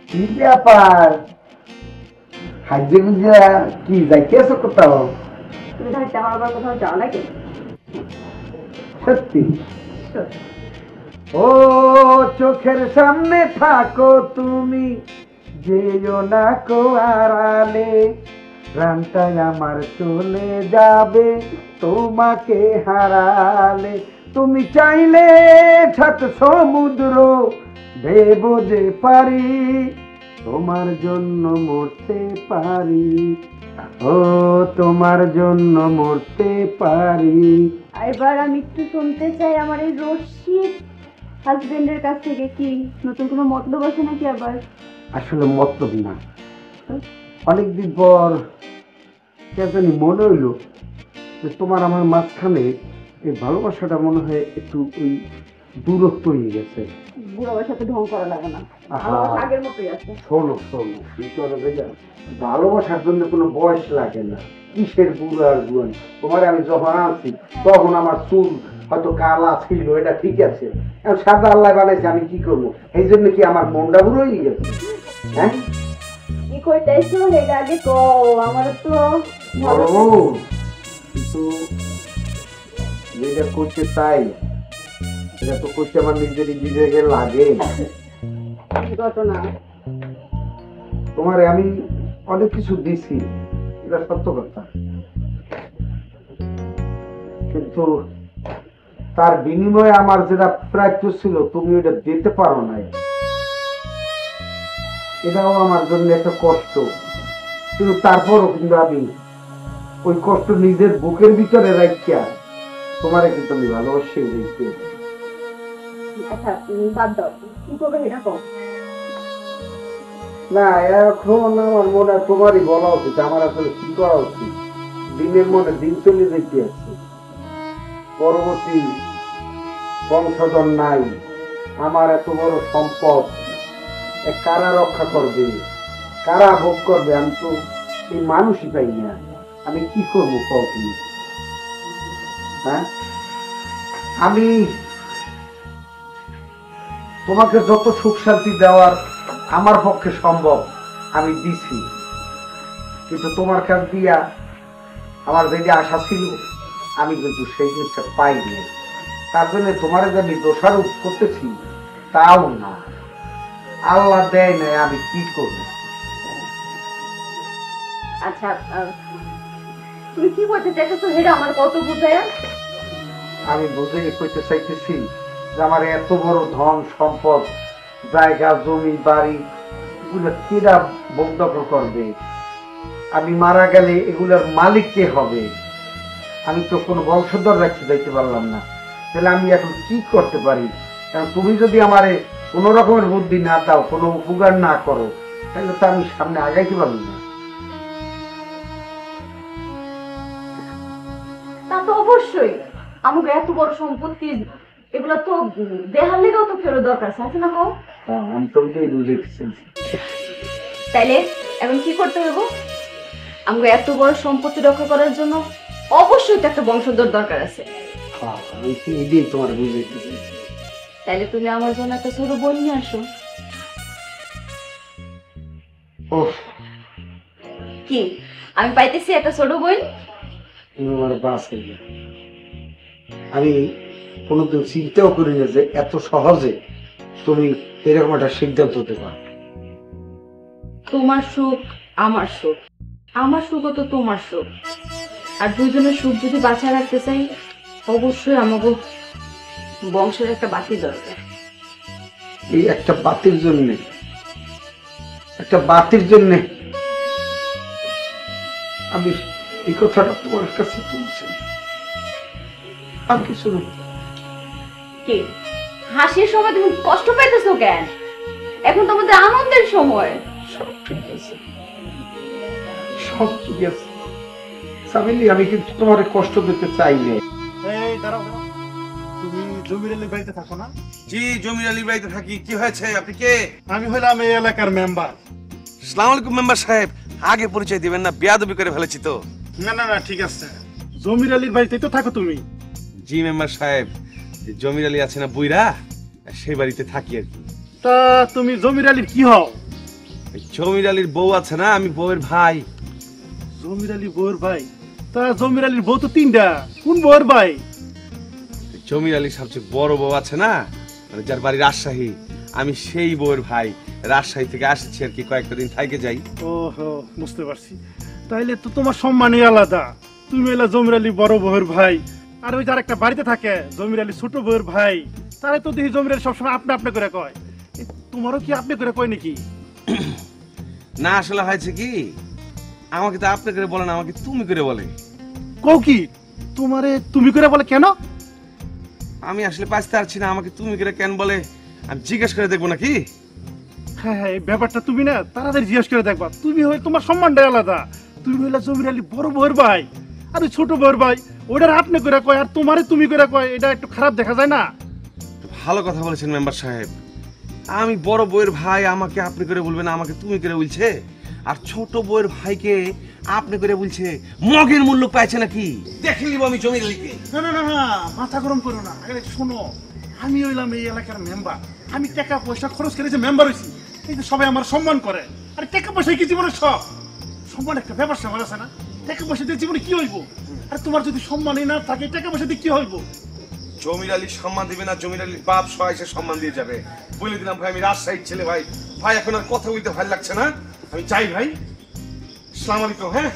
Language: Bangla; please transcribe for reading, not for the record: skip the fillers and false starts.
কি ব্যাপার? হাজির কি যাইতেছ কোথাও? তুমি ধারতে আমার আবার কোথাও যাও নাকি? সত্যি? ও চোখের সামনে থাকো তুমি, যেও না কো আড়ালে, প্রাণটাই আমার চলে যাবে তোমাকে হারালে। তুমি চাইলে ছাত সমুদ্র দেবো যে পারি, তোমার জন্য মরতে পারি, ও তোমার জন্য মরতে পারি। এবার আমি একটু শুনতে চাই আমার এই রশিদ হাজবেন্ডের কাছ থেকে কি নতুন কোনো মতলব আছে নাকি আবার? আসলে মতলব না, অনেকদিন পর জানি মনে হইলো যে তোমার আমার মাঝখানে এই ভালোবাসাটা মনে হয় একটু ওই দূরত্ব হয়ে গেছে। বুড়াবার সাথে ঢং করা লাগে না, আগের মতোই আছে। শোনো শোনো, ভালোবাসার জন্য কোনো বয়স লাগে না, কিসের বুড়ো আর জুয়ান। তোমার আমি যখন আনছি তখন আমার চুল হয়তো কালা ছিল, এটা ঠিক আছে, এখন সাদা আল্লাহ বানাইছে, আমি কি করবো? এই জন্য কি আমার মনটা বুড়ো হয়ে গেছে? হ্যাঁ, কি কইতেছো এটা আগে কও, আমার তো কিন্তু যেটা করতে চাই এটা তো করতে আমার নিজেকে লাগে। ঘটনা তোমারে আমি অনেক কিছু দিছি, এটা সত্য কথা, কিন্তু তার বিনিময়ে আমার যেটা প্রাপ্য ছিল তুমি ওটা দিতে পারো নাই, এটাও আমার জন্য একটা কষ্ট। কিন্তু তারপরও কিন্তু আমি ওই কষ্ট নিজের বুকের ভিতরে রাখিয়া তোমারে কিন্তু আমি ভালোবাসি দেখতে। আচ্ছা বাদ দাও, কি করবে এটা কও। না, এখন আমার মনে হয় তোমারই বলা উচিত, আমার আসলে কি করা উচিত। দিনের মনে দিন চলে যেতে আছে, পরবর্তী বংশধর নাই, আমার এত বড় সম্পদ কারা রক্ষা করবে, কারা ভোগ করবে? আমি তো এই মানুষই পাই না, আমি কি করবো কও তুমি? হ্যাঁ, আমি তোমাকে যত সুখ শান্তি দেওয়ার আমার পক্ষে সম্ভব আমি দিছি, কিন্তু তোমার কাছ দিয়া আমার যেটা আশা ছিল আমি কিন্তু সেই জিনিসটা পাইনি। তার জন্য তোমার যে আমি দোষারোপ করতেছি তাও না, আল্লাহ দেয় নাই, আমি কি করবো? আচ্ছা তুমি কি বলতে চাইতেছো হেডা আমার কত বুঝায়? আমি বুঝে কইতে চাইতেছি যে আমার এত বড় ধন সম্পদ, জায়গা জমি বাড়ি, এগুলো কিরা ভোগ দখল করবে? আমি মারা গেলে এগুলোর মালিক কে হবে? আমি তো কোনো বংশধর রাখতে যাইতে পারলাম না, তাহলে আমি এখন কি করতে পারি? কারণ তুমি যদি আমারে কোনো রকমের বুদ্ধি না দাও, কোনো উপকার না করো, তাহলে তো আমি সামনে আগাইতে পারবো না। তা তো অবশ্যই, আমাকে এত বড় সম্পত্তি এগুলো তো দেহার লেগেও তো ফেরত দরকার আছে না? কও আমি তো ওইটাই বুঝেছি। তাইলে এখন কি করতে হবে? আমাকে এত বড় সম্পত্তি রক্ষা করার জন্য অবশ্যই তো একটা বংশধর দরকার আছে। আমি তো এটাই তোমার বুঝাইতে চাইছি। তাইলে তুমি আমার জন্য একটা ছোট বোন নিয়ে আসো। কি আমি পাইতেছি একটা ছোট বোন? আমার বাসে আমি কোনোদিন চিন্তাও করি না যে এত সহজে তুমি এরকম একটা সিদ্ধান্ত হতে পারো। তোমার সুখ আমার সুখ, আমার সুখও তো তোমার সুখ, আর দুইজনের সুখ যদি বাঁচিয়ে রাখতে চাই অবশ্যই আমাকে বংশের একটা বাতি দরকার। এই একটা বাতির জন্যে, একটা বাতির জন্যে আমি এই কথাটা তোমার কাছে তুলছি, আর কিছু না। কি হাসির সময় তুমি কষ্ট পাইতেছো কেন? এখন তোমাদের আনন্দের সময়। সব ঠিক আছে, সব ঠিক আছে সামিলি, আমি কিন্তু তোমার কষ্ট দিতে চাই না। তুমি জমির আলীর বাড়িতে থাকো না? জি, জমির আলীর বাড়িতে থাকি। কি হয়েছে? আপনি কে? আমি হইলাম এই এলাকার মেম্বার। আসসালামু আলাইকুম মেম্বার সাহেব, আগে পরিচয় দিবেন না, বেয়াদবি করে ফেলেছি তো। না না না, ঠিক আছে। জমির আলীর বাড়িতেই তো থাকো তুমি? জি মেম্বার সাহেব, জমির আলী আছে না বুইরা, সেই বাড়িতে থাকি আর কি। তা তুমি জমির আলীর কি হও? এই জমির আলীর বউ আছে না, আমি বউয়ের ভাই। জমির আলী বউয়ের ভাই? তা জমির আলীর বউ তো 3টা, কোন বউয়ের ভাই? জমির আলীর সবচেয়ে বড় বউ আছে না, মানে যার বাড়ি রাজশাহী, আমি সেই বউয়ের ভাই। রাজশাহী থেকে আসছি আর কি, কয়েকটা দিন থেকে যাই। ওহো, বুঝতে পারছি। তাইলে তো তোমার সম্মানই আলাদা। তুমি হইলা জমির আলী বড় বউয়ের ভাই, আর ওই যার একটা বাড়িতে থাকে জমির আলী ছোট বউয়ের ভাই, তারাই তো দেখি জমির আলী সবসময় আপনি আপনি করে কয়। তোমারও কি আপনি করে কয় নাকি? না, আসলে হয়েছে কি, আমাকে তো আপনি করে বলে না, আমাকে তুমি করে বলে। কও কি তোমারে তুমি করে বলে কেন? আমি আসলে পাইতে পারছি না, আমাকে তুমি করে কেন বলে, আমি জিজ্ঞেস করে দেখবো নাকি? হ্যাঁ হ্যাঁ, এই ব্যাপারটা তুমি না তাড়াতাড়ি জিজ্ঞেস করে দেখবা। তুমি হই তোমার সম্মানটাই আলাদা। তুমি হইলা জমির আলী বড় বউয়ের ভাই, আর ওই ছোট বউয়ের ভাই ওইটার আপনি করে কয় আর তোমারে তুমি করে কয়, এটা একটু খারাপ দেখা যায় না? ভালো কথা বলেছেন মেম্বার সাহেব। আমি বড় বউয়ের ভাই, আমাকে আপনি করে বলবে না, আমাকে তুমি করে বলছে। আর ছোট বউয়ের ভাইকে আপনি করে বলছে। মগের মূল্য পাইছে নাকি? দেখে নিব আমি জমির আলীকে। না না না না, মাথা গরম করো না। আরে শোনো, আমি হইলাম এই এলাকার মেম্বার। আমি টাকা পয়সা খরচ করে যে মেম্বার হয়েছি, এই যে সবাই আমার সম্মান করে। আর টাকা পয়সা কি জীবনের সব? সম্মান একটা ব্যাপার স্যাপার আছে না? টাকা পয়সা দিয়ে জীবনে কি হইব? আর তোমার যদি সম্মানই না থাকে, টাকা পয়সা দিয়ে কি হইব? জমির আলী সম্মান দিবে না, জমির আলীর বাপ সবাই এসে সম্মান দিয়ে যাবে। বলে দিলাম ভাই, আমি রাজশাহীর ছেলে ভাই। ভাই এখন আর কথা বলতে ভালো লাগছে না, আমি চাই ভাই। আসসালামু আলাইকুম। হ্যাঁ।